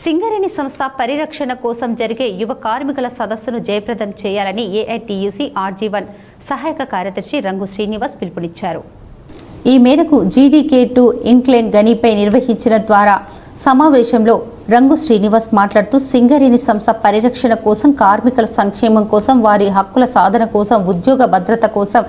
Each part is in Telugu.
సింగరేణి సంస్థ పరిరక్షణ కోసం జరిగే యువ కార్మికుల సదస్సును జయప్రదం చేయాలని ఏఐటీయూసీ RG1 సహాయక కార్యదర్శి రంగు శ్రీనివాస్ పిలుపునిచ్చారు. ఈ మేరకు GDK2 ఇంక్లైన్ గనిపై నిర్వహించిన ద్వారా సమావేశంలో రంగు శ్రీనివాస్ మాట్లాడుతూ సింగరేణి సంస్థ పరిరక్షణ కోసం, కార్మికుల సంక్షేమం కోసం, వారి హక్కుల సాధన కోసం, ఉద్యోగ భద్రత కోసం,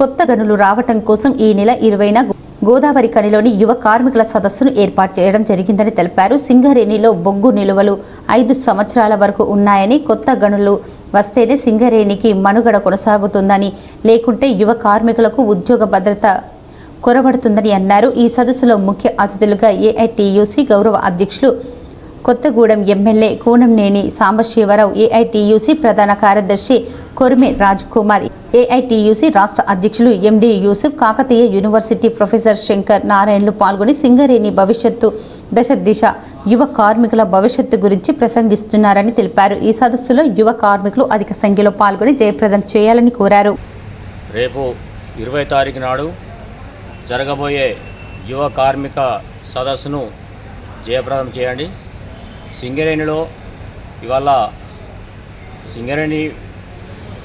కొత్త గనులు రావటం కోసం ఈ నెల 20న గోదావరి కనిలోని యువ కార్మికుల సదస్సును ఏర్పాటు చేయడం జరిగిందని తెలిపారు. సింగరేణిలో బొగ్గు నిలువలు 5 సంవత్సరాల వరకు ఉన్నాయని, కొత్త గనులు వస్తేనే సింగరేణికి మనుగడ కొనసాగుతుందని, లేకుంటే యువ కార్మికులకు ఉద్యోగ భద్రత కొరబడుతుందని అన్నారు. ఈ సదస్సులో ముఖ్య అతిథులుగా ఏఐటీయూసీ గౌరవ అధ్యక్షులు కొత్తగూడెం ఎమ్మెల్యే కూనంనేని సాంబశివరావు, ఏఐటీయూసీ ప్రధాన కార్యదర్శి కొరిమె రాజ్ కుమార్, ఏఐటీయూసీ రాష్ట్ర అధ్యక్షులు ఎండి యూసుఫ్, కాకతీయ యూనివర్సిటీ ప్రొఫెసర్ శంకర్ నారాయణలు పాల్గొని సింగరేణి భవిష్యత్తు దిశ యువ కార్మికుల భవిష్యత్తు గురించి ప్రసంగిస్తున్నారని తెలిపారు. ఈ సదస్సులో యువ కార్మికులు అధిక సంఖ్యలో పాల్గొని జయప్రదం చేయాలని కోరారు. రేపు 20 తారీఖు నాడు జరగబోయే యువ కార్మిక సదస్సును జయప్రదం చేయండి. సింగరేణిలో ఇవాళ సింగరేణి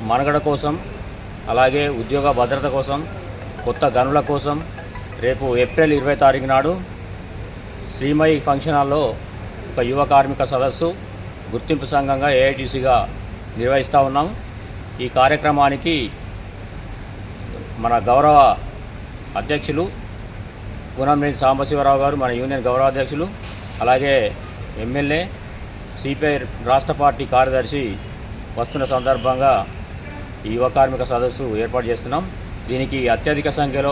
మనుగడ కోసం, అలాగే ఉద్యోగ భద్రత కోసం, కొత్త గనుల కోసం రేపు ఏప్రిల్ 20 తారీఖు నాడు శ్రీమయి ఫంక్షన్ హాల్లో ఒక యువ కార్మిక సదస్సు గుర్తింపు సంఘంగా ఏఐటీసీగా నిర్వహిస్తూ ఉన్నాం. ఈ కార్యక్రమానికి మన గౌరవ అధ్యక్షులు కూనంనేని సాంబశివరావు గారు, మన యూనియన్ గౌరవ అధ్యక్షులు, అలాగే ఎమ్మెల్యే సిపిఐ రాష్ట్ర పార్టీ కార్యదర్శి వస్తున్న సందర్భంగా ఈ యువ కార్మిక సదస్సు ఏర్పాటు చేస్తున్నాం. దీనికి అత్యధిక సంఖ్యలో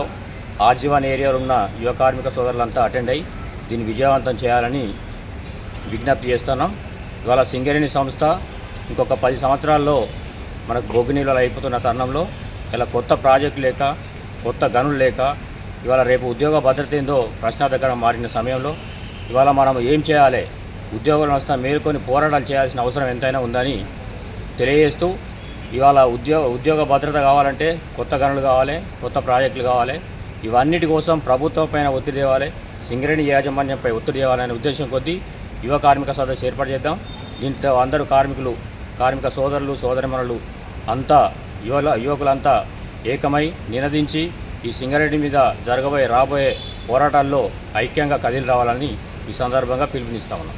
RG1 ఏరియాలో ఉన్న యువ కార్మిక సోదరులంతా అటెండ్ అయ్యి దీన్ని విజయవంతం చేయాలని విజ్ఞప్తి చేస్తున్నాం. ఇవాళ సింగరేణి సంస్థ ఇంకొక 10 సంవత్సరాల్లో మనకు బొగ్గు నిల్వలు అయిపోతున్న తరుణంలో ఇలా కొత్త ప్రాజెక్టు లేక, కొత్త గనులు లేక, ఇవాళ రేపు ఉద్యోగ భద్రత ఏందో ప్రశ్నార్థకంగా మారిన సమయంలో ఇవాళ మనం ఏం చేయాలి, ఉద్యోగ వ్యవస్థ మేలుకొని పోరాటాలు చేయాల్సిన అవసరం ఎంతైనా ఉందని తెలియజేస్తూ, ఇవాళ ఉద్యోగ భద్రత కావాలంటే కొత్త గనులు కావాలి, కొత్త ప్రాజెక్టులు కావాలి. ఇవన్నిటి కోసం ప్రభుత్వం పైన ఒత్తిడి తేవాలి, సింగరేణి యాజమాన్యంపై ఒత్తిడి తేవాలనే ఉద్దేశం కొద్దీ యువ కార్మిక సదస్సు ఏర్పాటు చేద్దాం. దీంట్లో అందరూ కార్మిక సోదరులు, సోదరిమణులు అంతా యువకులంతా ఏకమై నినదించి ఈ సింగరేణి మీద రాబోయే పోరాటాల్లో ఐక్యంగా కదిలి రావాలని ఈ సందర్భంగా పిలుపునిస్తా ఉన్నాం.